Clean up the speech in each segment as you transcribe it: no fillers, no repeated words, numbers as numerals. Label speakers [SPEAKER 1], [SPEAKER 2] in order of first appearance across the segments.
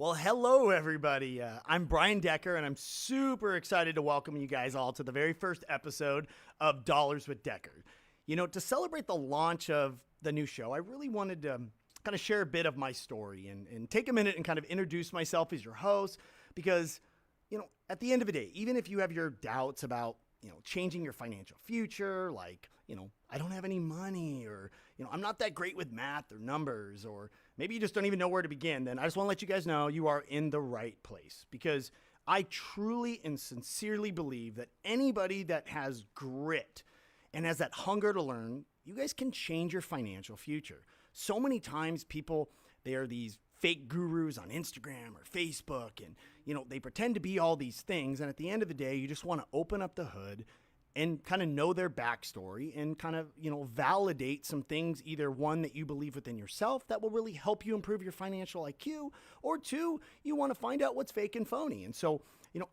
[SPEAKER 1] Well, hello, everybody. I'm Brian Decker, and I'm super excited to welcome you guys all to the very first episode of Dollars with Decker. You know, to celebrate the launch of the new show, I really wanted to kind of share a bit of my story and take a minute and kind of introduce myself as your host because, at the end of the day, even if you have your doubts about changing your financial future, like, I don't have any money or, I'm not that great with math or numbers, or maybe you just don't even know where to begin, then I just want to let you guys know you are in the right place because I truly and sincerely believe that anybody that has grit and has that hunger to learn, you guys can change your financial future. So many times they are these fake gurus on Instagram or Facebook, and they pretend to be all these things, and at the end of the day you just want to open up the hood and kind of know their backstory and kind of validate some things, either one, that you believe within yourself that will really help you improve your financial IQ, or two, you want to find out what's fake and phony. And so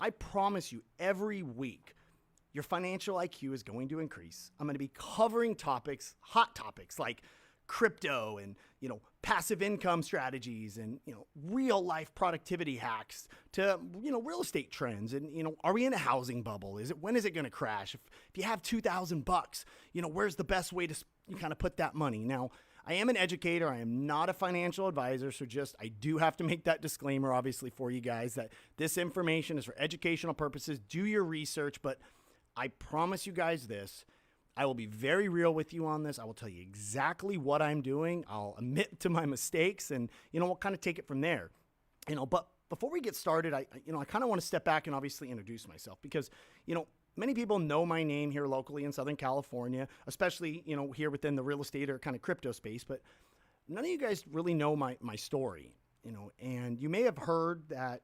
[SPEAKER 1] I promise you, every week your financial IQ is going to increase. I'm going to be covering hot topics like crypto and, passive income strategies and, real life productivity hacks to, real estate trends. And, are we in a housing bubble? When is it going to crash? If you have $2,000, where's the best way to kind of put that money? Now, I am an educator. I am not a financial advisor. So I do have to make that disclaimer, obviously, for you guys, that this information is for educational purposes. Do your research, but I promise you guys this. I will be very real with you on this. I will tell you exactly what I'm doing. I'll admit to my mistakes, and we'll kind of take it from there. But before we get started, I kind of want to step back and obviously introduce myself because many people know my name here locally in Southern California, especially here within the real estate or kind of crypto space. But none of you guys really know my story. And you may have heard that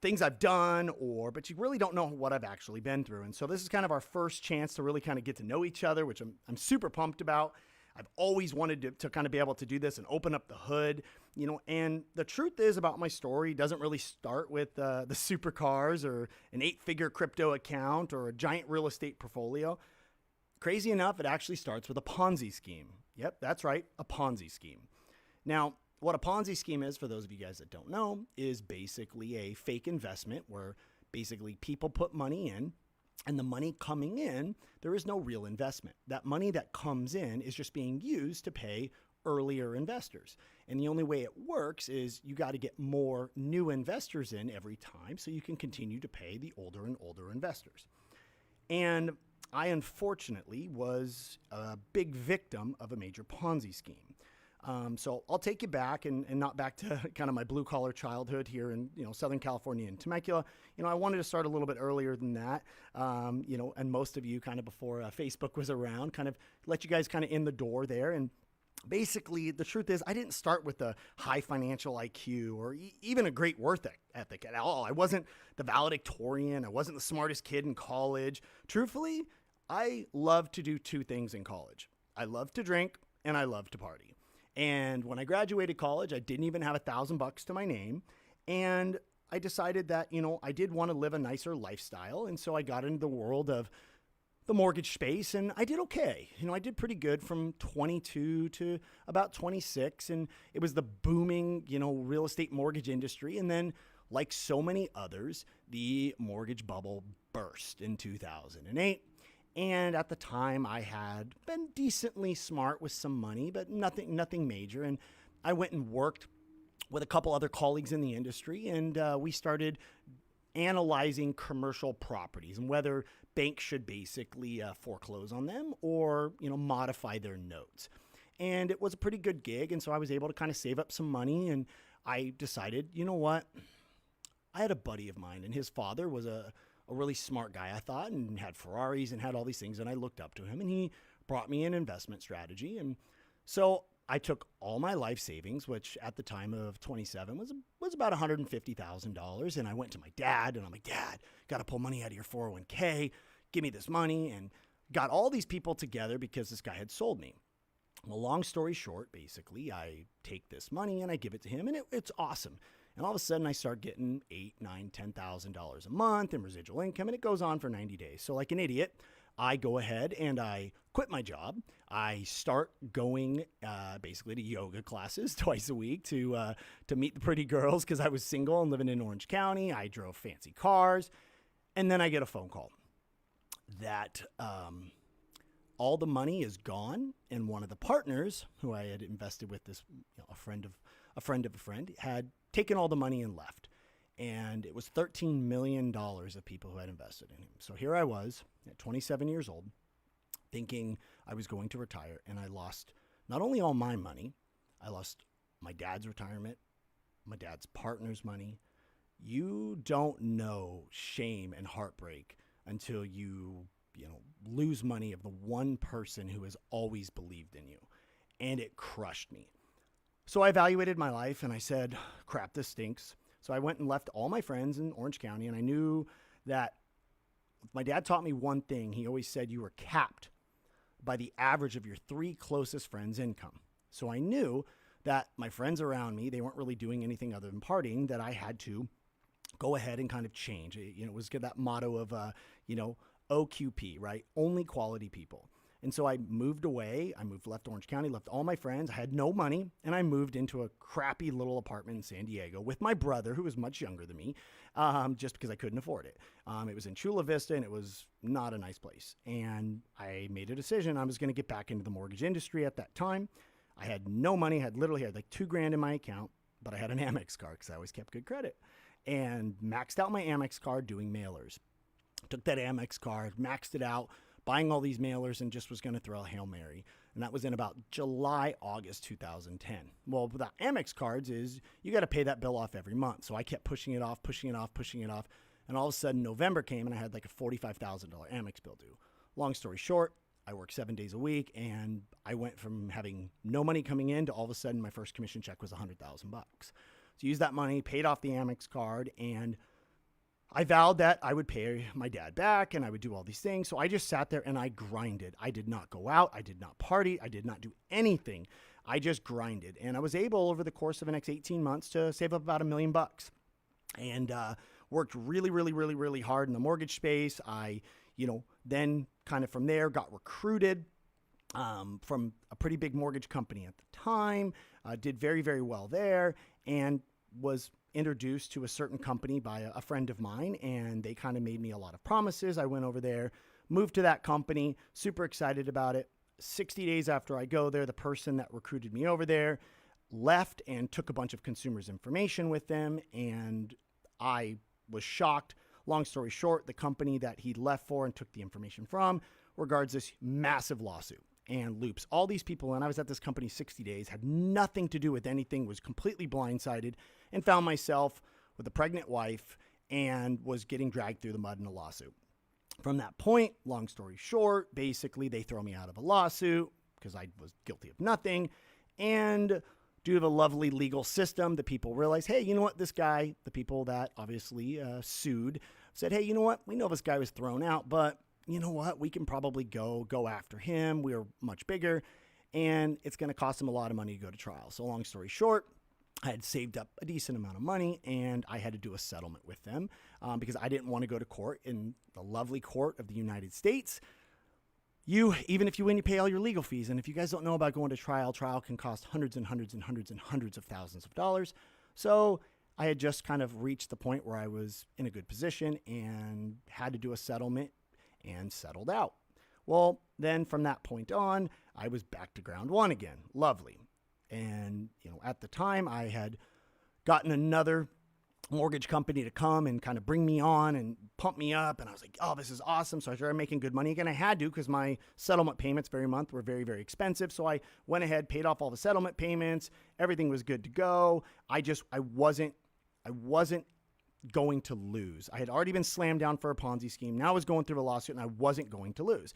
[SPEAKER 1] things I've done, but you really don't know what I've actually been through. And so this is kind of our first chance to really kind of get to know each other, which I'm super pumped about. I've always wanted to kind of be able to do this and open up the hood, and the truth is about my story doesn't really start with the supercars or an 8-figure crypto account or a giant real estate portfolio. Crazy enough, it actually starts with a Ponzi scheme. Yep, that's right, a Ponzi scheme. Now, what a Ponzi scheme is, for those of you guys that don't know, is basically a fake investment where basically people put money in, and the money coming in, there is no real investment. That money that comes in is just being used to pay earlier investors. And the only way it works is you got to get more new investors in every time so you can continue to pay the older and older investors. And I unfortunately was a big victim of a major Ponzi scheme. So I'll take you back and not back to kind of my blue collar childhood here in, Southern California and Temecula. I wanted to start a little bit earlier than that. And most of you kind of before Facebook was around, kind of let you guys kind of in the door there. And basically the truth is I didn't start with a high financial IQ or even a great work ethic at all. I wasn't the valedictorian. I wasn't the smartest kid in college. Truthfully, I loved to do two things in college. I loved to drink and I loved to party. And when I graduated college, I didn't even have $1,000 to my name. And I decided that, I did want to live a nicer lifestyle. And so I got into the world of the mortgage space and I did okay. I did pretty good from 22 to about 26. And it was the booming, real estate mortgage industry. And then, like so many others, the mortgage bubble burst in 2008. And at the time I had been decently smart with some money, but nothing major. And I went and worked with a couple other colleagues in the industry, and we started analyzing commercial properties and whether banks should basically foreclose on them or, modify their notes. And it was a pretty good gig. And so I was able to kind of save up some money, and I decided, you know what? I had a buddy of mine, and his father was a really smart guy, I thought, and had Ferraris and had all these things. And I looked up to him, and he brought me an investment strategy. And so I took all my life savings, which at the time of 27 was about $150,000. And I went to my dad and I'm like, Dad, got to pull money out of your 401k. Give me this money. And got all these people together because this guy had sold me. Well, long story short, basically, I take this money and I give it to him, and it's awesome. And all of a sudden I start getting $8,000, $9,000, $10,000 a month in residual income, and it goes on for 90 days. So like an idiot, I go ahead and I quit my job. I start going basically to yoga classes twice a week to meet the pretty girls because I was single and living in Orange County. I drove fancy cars. And then I get a phone call that all the money is gone, and one of the partners who I had invested with, this a friend of a friend, had taken all the money and left. And it was $13 million of people who had invested in him. So here I was at 27 years old, thinking I was going to retire, and I lost not only all my money, I lost my dad's retirement, my dad's partner's money. You don't know shame and heartbreak until you lose money of the one person who has always believed in you. And it crushed me. So I evaluated my life and I said, crap, this stinks. So I went and left all my friends in Orange County, and I knew that my dad taught me one thing. He always said you were capped by the average of your 3 closest friends' income. So I knew that my friends around me, they weren't really doing anything other than partying, that I had to go ahead and kind of change. It was that motto of, OQP, right? Only quality people. And so I moved away. Left Orange County, left all my friends. I had no money, and I moved into a crappy little apartment in San Diego with my brother, who was much younger than me, just because I couldn't afford it. It was in Chula Vista, and it was not a nice place. And I made a decision. I was going to get back into the mortgage industry at that time. I had no money. I literally had like $2,000 in my account, but I had an Amex card because I always kept good credit, and maxed out my Amex card doing mailers. Took that Amex card, maxed it out, buying all these mailers, and just was going to throw a Hail Mary. And that was in about July, August 2010. Well, with the Amex cards is you got to pay that bill off every month. So I kept pushing it off. And all of a sudden November came and I had like a $45,000 Amex bill due. Long story short, I worked 7 days a week, and I went from having no money coming in to all of a sudden my first commission check was $100,000. So used that money, paid off the Amex card, and I vowed that I would pay my dad back and I would do all these things. So I just sat there and I grinded. I did not go out. I did not party. I did not do anything. I just grinded. And I was able over the course of the next 18 months to save up about $1 million and worked really, really, really, really hard in the mortgage space. I, then kind of from there got recruited from a pretty big mortgage company at the time, did very, very well there, and was introduced to a certain company by a friend of mine, and they kind of made me a lot of promises. I went over there, moved to that company, super excited about it. 60 days after I go there, the person that recruited me over there left and took a bunch of consumers' information with them, and I was shocked. Long story short, the company that he left for and took the information from regards this massive lawsuit and loops all these people. And I was at this company 60 days, had nothing to do with anything, was completely blindsided, and found myself with a pregnant wife and was getting dragged through the mud in a lawsuit. From that point, long story short, basically they throw me out of a lawsuit because I was guilty of nothing. And due to the lovely legal system, the people realized, hey, you know what? This guy, the people that obviously sued, said, hey, you know what? We know this guy was thrown out, but you know what? We can probably go after him. We're much bigger, and it's going to cost him a lot of money to go to trial. So long story short, I had saved up a decent amount of money, and I had to do a settlement with them because I didn't want to go to court in the lovely court of the United States. Even if you win, you pay all your legal fees. And if you guys don't know about going to trial can cost hundreds and hundreds and hundreds and hundreds of thousands of dollars. So I had just kind of reached the point where I was in a good position and had to do a settlement and settled out. Well, then from that point on, I was back to ground one again. Lovely. And, at the time I had gotten another mortgage company to come and kind of bring me on and pump me up. And I was like, oh, this is awesome. So I started making good money again. I had to, because my settlement payments every month were very, very expensive. So I went ahead, paid off all the settlement payments. Everything was good to go. I wasn't going to lose. I had already been slammed down for a Ponzi scheme. Now I was going through a lawsuit and I wasn't going to lose.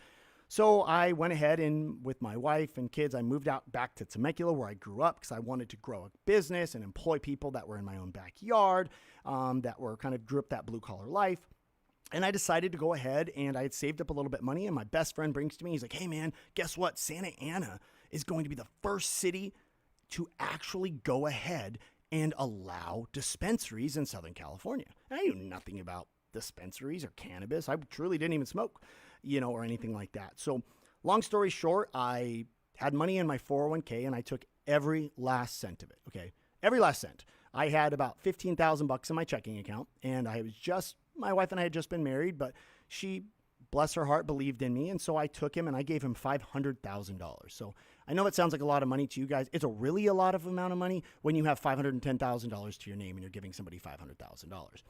[SPEAKER 1] So I went ahead and with my wife and kids, I moved out back to Temecula where I grew up because I wanted to grow a business and employ people that were in my own backyard, that were kind of grew up that blue collar life. And I decided to go ahead, and I had saved up a little bit of money, and my best friend brings to me, he's like, hey man, guess what? Santa Ana is going to be the first city to actually go ahead and allow dispensaries in Southern California. And I knew nothing about dispensaries or cannabis. I truly didn't even smoke. or anything like that. So long story short, I had money in my 401k and I took every last cent of it. Okay. Every last cent. I had about $15,000 in my checking account, and my wife and I had just been married, but she, bless her heart, believed in me. And so I took him and I gave him $500,000. So I know it sounds like a lot of money to you guys. It's a really a lot of amount of money when you have $510,000 to your name and you're giving somebody $500,000.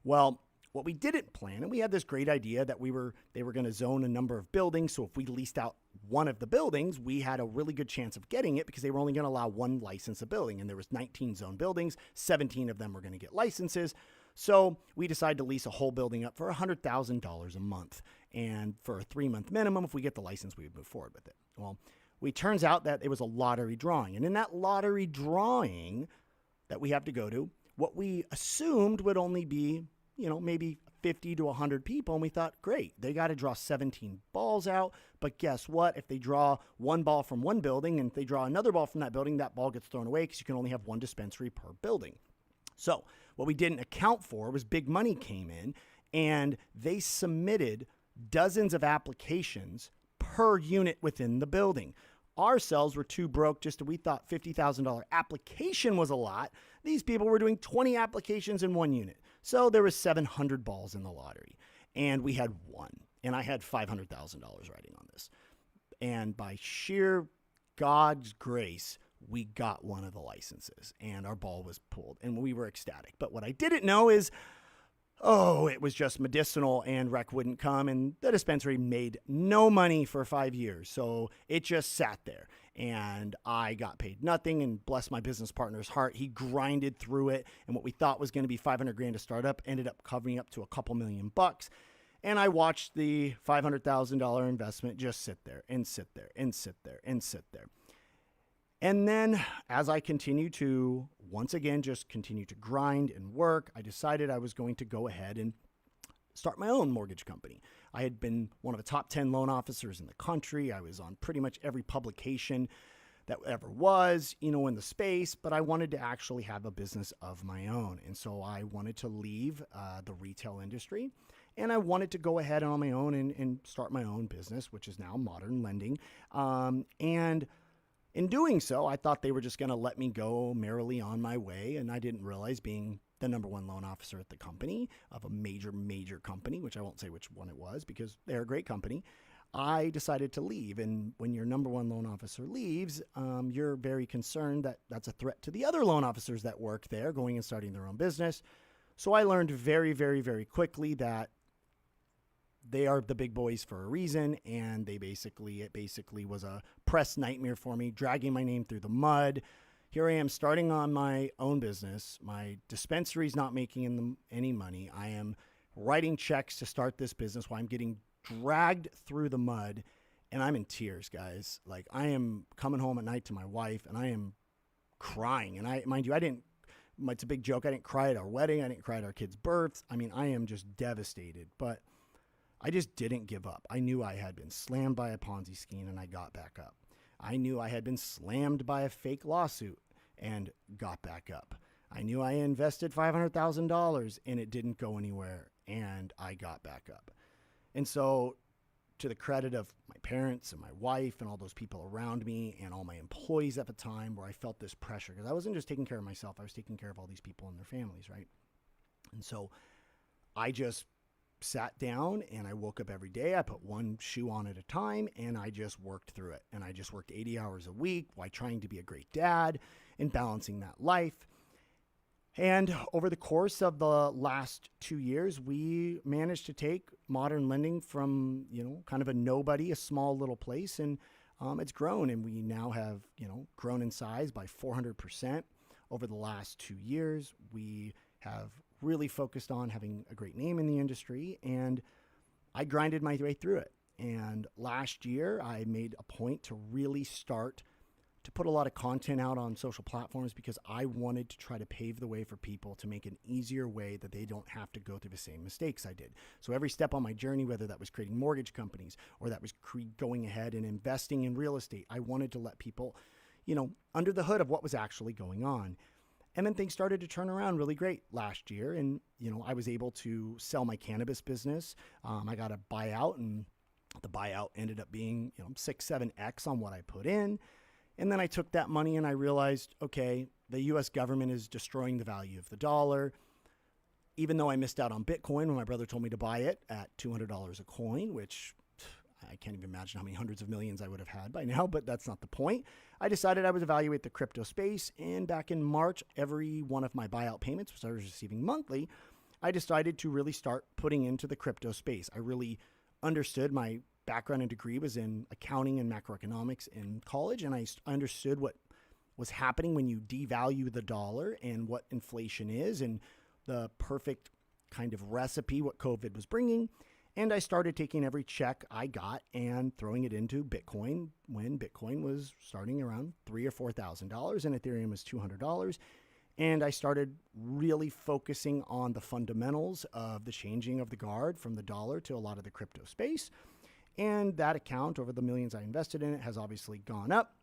[SPEAKER 1] Well, what we didn't plan, and we had this great idea that they were going to zone a number of buildings. So if we leased out one of the buildings, we had a really good chance of getting it because they were only going to allow one license a building. And there was 19 zone buildings, 17 of them were going to get licenses. So we decided to lease a whole building up for $100,000 a month. And for a 3-month minimum, if we get the license, we would move forward with it. Well, it turns out that it was a lottery drawing. And in that lottery drawing that we have to go to, what we assumed would only be maybe 50 to 100 people. And we thought, great, they got to draw 17 balls out. But guess what? If they draw one ball from one building and if they draw another ball from that building, that ball gets thrown away because you can only have one dispensary per building. So what we didn't account for was big money came in and they submitted dozens of applications per unit within the building. Our cells were too broke we thought $50,000 application was a lot. These people were doing 20 applications in one unit. So there was 700 balls in the lottery and we had one, and I had $500,000 riding on this. And by sheer God's grace, we got one of the licenses and our ball was pulled and we were ecstatic. But what I didn't know is, it was just medicinal and rec wouldn't come, and the dispensary made no money for 5 years. So it just sat there and I got paid nothing, and bless my business partner's heart, he grinded through it. And what we thought was going to be $500,000 to start up ended up covering up to a couple $1,000,000. And I watched the $500,000 investment just sit there and sit there and sit there and sit there. And then as I continue to, once again, just continue to grind and work, I decided I was going to go ahead and start my own mortgage company. I had been one of the top 10 loan officers in the country. I was on pretty much every publication that ever was, in the space, but I wanted to actually have a business of my own. And so I wanted to leave the retail industry, and I wanted to go ahead on my own and start my own business, which is now Modern Lending. And in doing so, I thought they were just going to let me go merrily on my way. And I didn't realize, being the number one loan officer at the company of a major, major company, which I won't say which one it was because they're a great company, I decided to leave. And when your number one loan officer leaves, you're very concerned that that's a threat to the other loan officers that work there going and starting their own business. So I learned very, very, very quickly that they are the big boys for a reason, and it basically was a press nightmare for me, dragging my name through the mud. Here I am starting on my own business. My dispensary's not making any money. I am writing checks to start this business while I'm getting dragged through the mud, and I'm in tears, guys. Like, I am coming home at night to my wife, and I am crying. And mind you, it's a big joke. I didn't cry at our wedding. I didn't cry at our kids' births. I mean, I am just devastated, but I just didn't give up. I knew I had been slammed by a Ponzi scheme and I got back up. I knew I had been slammed by a fake lawsuit and got back up. I knew I invested $500,000 and it didn't go anywhere and I got back up. And so, to the credit of my parents and my wife and all those people around me and all my employees at the time, where I felt this pressure, because I wasn't just taking care of myself, I was taking care of all these people and their families, right? And so I just sat down and I woke up every day. I put one shoe on at a time and I just worked through it. And I just worked 80 hours a week while trying to be a great dad and balancing that life. And over the course of the last 2 years, we managed to take Modern Lending from, kind of a nobody, a small little place. And it's grown, and we now have, grown in size by 400% over the last 2 years. We have really focused on having a great name in the industry, and I grinded my way through it. And last year, I made a point to really start to put a lot of content out on social platforms because I wanted to try to pave the way for people to make an easier way that they don't have to go through the same mistakes I did. So every step on my journey, whether that was creating mortgage companies or that was going ahead and investing in real estate, I wanted to let people, under the hood of what was actually going on. And then things started to turn around really great last year. And, I was able to sell my cannabis business. I got a buyout and The buyout ended up being, 6-7x on what I put in. And then I took that money and I realized, okay, the US government is destroying the value of the dollar. Even though I missed out on Bitcoin when my brother told me to buy it at $200 a coin, which I can't even imagine how many hundreds of millions I would have had by now, but that's not the point. I decided I would evaluate the crypto space. And back in March, every one of my buyout payments, which I was receiving monthly, I decided to really start putting into the crypto space. I really understood. My background and degree was in accounting and macroeconomics in college, and I understood what was happening when you devalue the dollar and what inflation is and the perfect kind of recipe what COVID was bringing. And I started taking every check I got and throwing it into Bitcoin when Bitcoin was starting around $3,000 or $4,000 and Ethereum was $200. And I started really focusing on the fundamentals of the changing of the guard from the dollar to a lot of the crypto space. And that account, over the millions I invested in it, has obviously gone up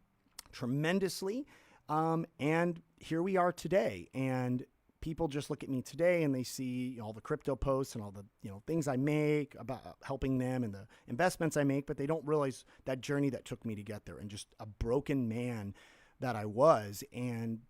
[SPEAKER 1] tremendously. And here we are today. And people just look at me today and they see all the crypto posts and all the things I make about helping them and the investments I make, but they don't realize that journey that took me to get there and just a broken man that I was. And,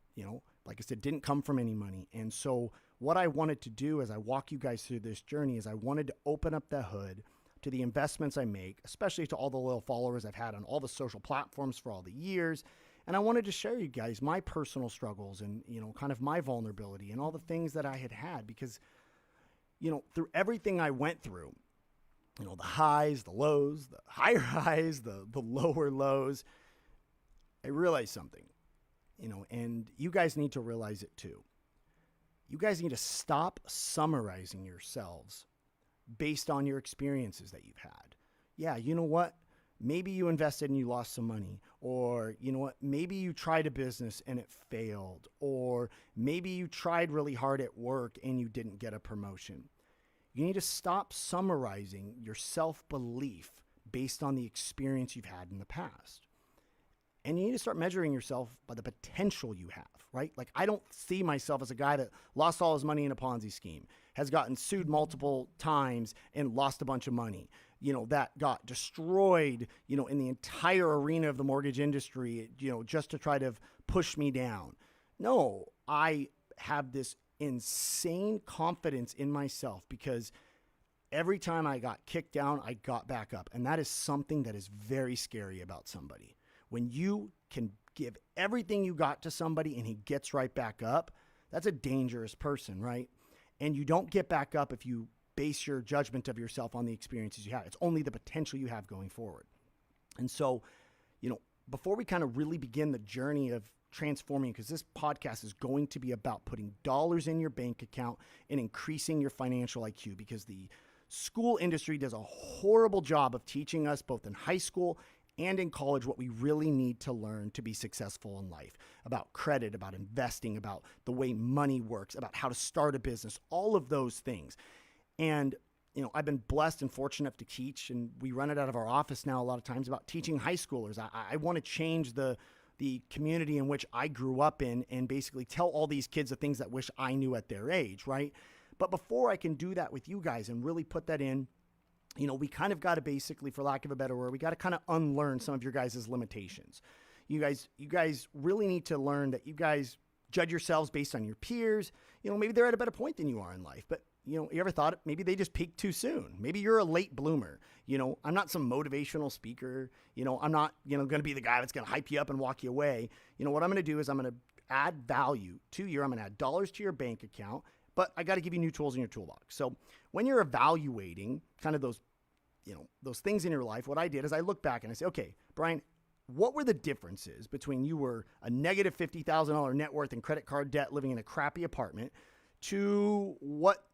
[SPEAKER 1] like I said, didn't come from any money. And so what I wanted to do as I walk you guys through this journey is I wanted to open up the hood to the investments I make, especially to all the loyal followers I've had on all the social platforms for all the years. And I wanted to share you guys my personal struggles and, kind of my vulnerability and all the things that I had because, through everything I went through, the highs, the lows, the higher highs, the lower lows, I realized something, and you guys need to realize it too. You guys need to stop summarizing yourselves based on your experiences that you've had. Yeah, you know what? Maybe you invested and you lost some money, or you know what, maybe you tried a business and it failed, or maybe you tried really hard at work and you didn't get a promotion. You need to stop summarizing your self-belief based on the experience you've had in the past. And you need to start measuring yourself by the potential you have, right? Like, I don't see myself as a guy that lost all his money in a Ponzi scheme, has gotten sued multiple times and lost a bunch of money, that got destroyed, in the entire arena of the mortgage industry, just to try to push me down. No, I have this insane confidence in myself because every time I got kicked down, I got back up. And that is something that is very scary about somebody. When you can give everything you got to somebody and he gets right back up, that's a dangerous person, right? And you don't get back up if you base your judgment of yourself on the experiences you have. It's only the potential you have going forward. And so, before we kind of really begin the journey of transforming, because this podcast is going to be about putting dollars in your bank account and increasing your financial IQ, because the school industry does a horrible job of teaching us both in high school and in college what we really need to learn to be successful in life, about credit, about investing, about the way money works, about how to start a business, all of those things. And, I've been blessed and fortunate enough to teach, and we run it out of our office now a lot of times, about teaching high schoolers. I want to change the community in which I grew up in and basically tell all these kids the things that wish I knew at their age, right? But before I can do that with you guys and really put that in, we kind of got to basically, for lack of a better word, we got to kind of unlearn some of your guys' limitations. You guys really need to learn that you guys judge yourselves based on your peers. Maybe they're at a better point than you are in life, but you ever thought maybe they just peaked too soon? Maybe you're a late bloomer. I'm not some motivational speaker. I'm not, going to be the guy that's going to hype you up and walk you away. What I'm going to do is I'm going to add value to I'm going to add dollars to your bank account, but I got to give you new tools in your toolbox. So when you're evaluating kind of those things in your life, what I did is I look back and I say, okay, Brian, what were the differences between you were a negative $50,000 net worth and credit card debt living in a crappy apartment to what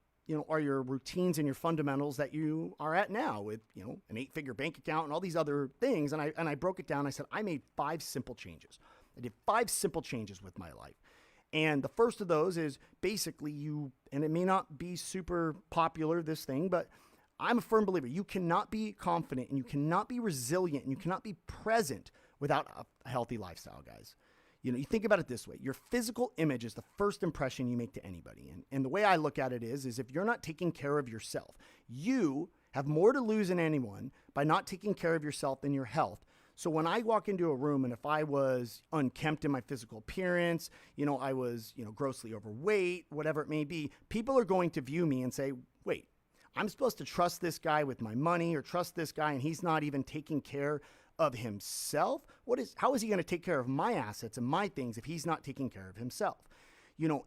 [SPEAKER 1] are your routines and your fundamentals that you are at now with, an 8-figure bank account and all these other things. And I broke it down. I said, I made 5 simple changes. I did 5 simple changes with my life. And the first of those is basically and it may not be super popular, this thing, but I'm a firm believer. You cannot be confident and you cannot be resilient and you cannot be present without a healthy lifestyle, guys. You think about it this way. Your physical image is the first impression you make to anybody. And the way I look at it is if you're not taking care of yourself, you have more to lose than anyone by not taking care of yourself than your health. So when I walk into a room and if I was unkempt in my physical appearance, I was, grossly overweight, whatever it may be, people are going to view me and say, wait, I'm supposed to trust this guy with my money or trust this guy and he's not even taking care of himself? How is he going to take care of my assets and my things if he's not taking care of himself?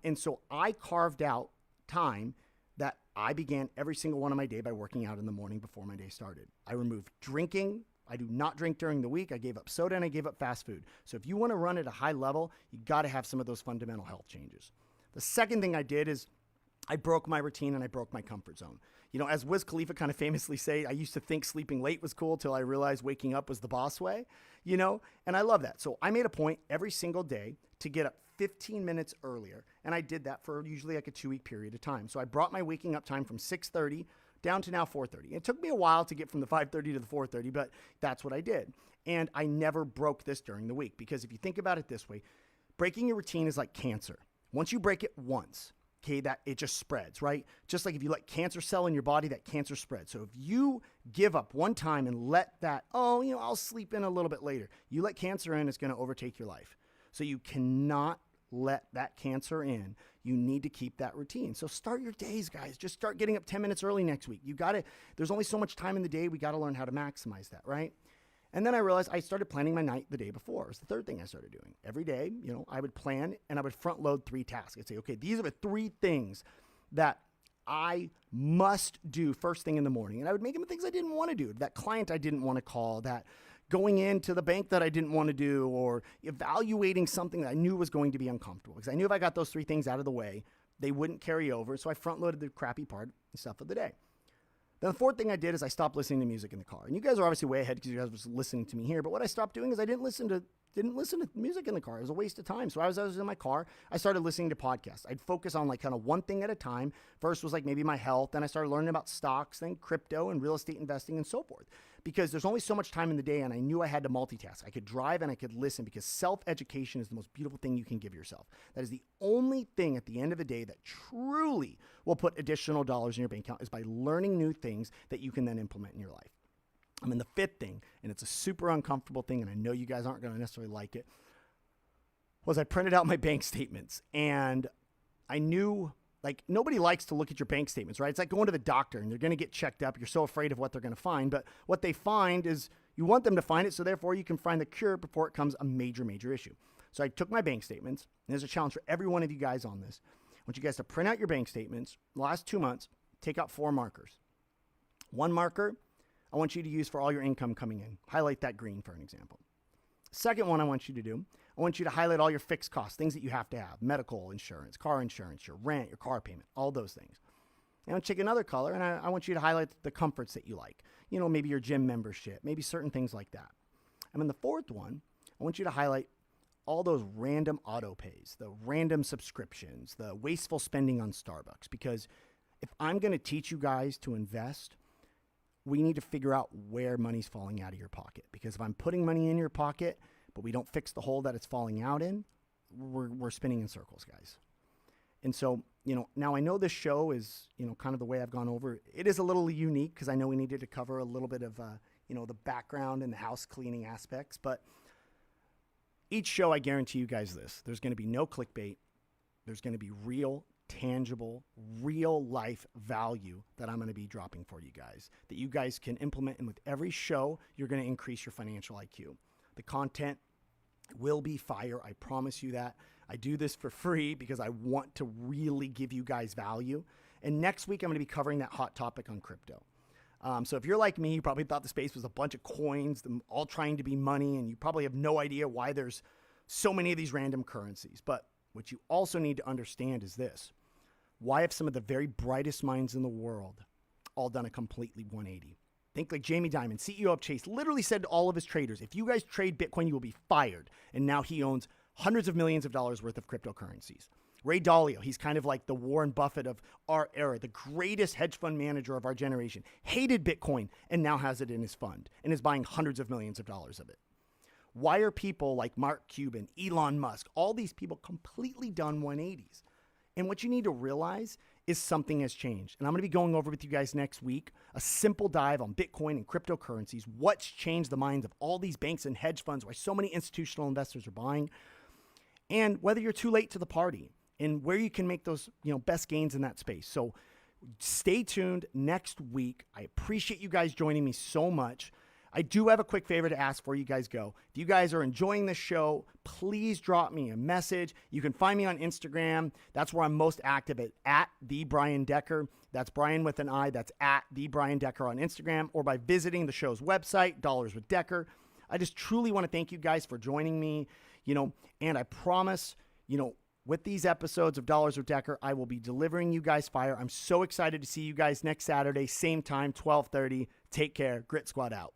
[SPEAKER 1] And so I carved out time that I began every single one of my day by working out in the morning before my day started. I removed drinking. I do not drink during the week. I gave up soda and I gave up fast food. So if you want to run at a high level, you got to have some of those fundamental health changes. The second thing I did is I broke my routine and I broke my comfort zone. As Wiz Khalifa kind of famously say, I used to think sleeping late was cool till I realized waking up was the boss way, and I love that. So I made a point every single day to get up 15 minutes earlier. And I did that for usually like a 2-week period of time. So I brought my waking up time from 6:30 down to now 4:30. It took me a while to get from the 5:30 to the 4:30, but that's what I did. And I never broke this during the week because if you think about it this way, breaking your routine is like cancer. Once you break it once, that it just spreads, right? Just like if you let cancer cell in your body, that cancer spreads. So if you give up one time and let that, I'll sleep in a little bit later. You let cancer in, it's going to overtake your life. So you cannot let that cancer in. You need to keep that routine. So start your days, guys. Just start getting up 10 minutes early next week. There's only so much time in the day. We got to learn how to maximize that, right? And then I realized I started planning my night the day before. It was the third thing I started doing. Every day, I would plan and I would front load 3 tasks. I'd say, okay, these are the 3 things that I must do first thing in the morning. And I would make them things I didn't want to do. That client I didn't want to call, that going into the bank that I didn't want to do, or evaluating something that I knew was going to be uncomfortable. Because I knew if I got those 3 things out of the way, they wouldn't carry over. So I front loaded the crappy part and stuff of the day. Then the 4th thing I did is I stopped listening to music in the car. And you guys are obviously way ahead because you guys were listening to me here. But what I stopped doing is I didn't listen to music in the car. It was a waste of time. So I was in my car. I started listening to podcasts. I'd focus on like kind of one thing at a time. First was like maybe my health. Then I started learning about stocks, then crypto and real estate investing and so forth. Because there's only so much time in the day and I knew I had to multitask. I could drive and I could listen because self-education is the most beautiful thing you can give yourself. That is the only thing at the end of the day that truly will put additional dollars in your bank account is by learning new things that you can then implement in your life. And then the 5th thing, and it's a super uncomfortable thing, and I know you guys aren't going to necessarily like it, was I printed out my bank statements. And I knew, like, nobody likes to look at your bank statements, right? It's like going to the doctor, and they're going to get checked up. You're so afraid of what they're going to find. But what they find is you want them to find it, so therefore you can find the cure before it becomes a major, major issue. So I took my bank statements, and there's a challenge for every one of you guys on this. I want you guys to print out your bank statements. The last 2 months, take out 4 markers. 1 marker I want you to use for all your income coming in. Highlight that green for an example. Second one I want you to do, I want you to highlight all your fixed costs, things that you have to have, medical insurance, car insurance, your rent, your car payment, all those things. And take another color, and I want you to highlight the comforts that you like. Maybe your gym membership, maybe certain things like that. And then the 4th one, I want you to highlight all those random auto pays, the random subscriptions, the wasteful spending on Starbucks. Because if I'm going to teach you guys to invest, we need to figure out where money's falling out of your pocket. Because if I'm putting money in your pocket, but we don't fix the hole that it's falling out in, we're spinning in circles, guys. And so, now I know this show is, kind of the way I've gone over. It is a little unique because I know we needed to cover a little bit of, the background and the house cleaning aspects. But each show, I guarantee you guys this. There's going to be no clickbait. There's going to be real, tangible, real life value that I'm going to be dropping for you guys that you guys can implement. And with every show, you're going to increase your financial IQ. The content will be fire. I promise you that. I do this for free because I want to really give you guys value. And next week, I'm going to be covering that hot topic on crypto. So if you're like me, you probably thought the space was a bunch of coins, them all trying to be money, and you probably have no idea why there's so many of these random currencies. But what you also need to understand is this. Why have some of the very brightest minds in the world all done a completely 180? Think like Jamie Dimon, CEO of Chase, literally said to all of his traders, if you guys trade Bitcoin, you will be fired. And now he owns hundreds of millions of dollars worth of cryptocurrencies. Ray Dalio, he's kind of like the Warren Buffett of our era, the greatest hedge fund manager of our generation, hated Bitcoin and now has it in his fund and is buying hundreds of millions of dollars of it. Why are people like Mark Cuban, Elon Musk, all these people completely done 180s? And what you need to realize is something has changed. And I'm going to be going over with you guys next week a simple dive on Bitcoin and cryptocurrencies, what's changed the minds of all these banks and hedge funds, why so many institutional investors are buying, and whether you're too late to the party and where you can make those, best gains in that space. So stay tuned next week. I appreciate you guys joining me so much. I do have a quick favor to ask before you guys go. If you guys are enjoying this show, please drop me a message. You can find me on Instagram. That's where I'm most active at the Brian Decker. That's Brian with an I. That's at the Brian Decker on Instagram, or by visiting the show's website, Dollars with Decker. I just truly want to thank you guys for joining me, and I promise, with these episodes of Dollars with Decker, I will be delivering you guys fire. I'm so excited to see you guys next Saturday, same time, 12:30. Take care. Grit Squad out.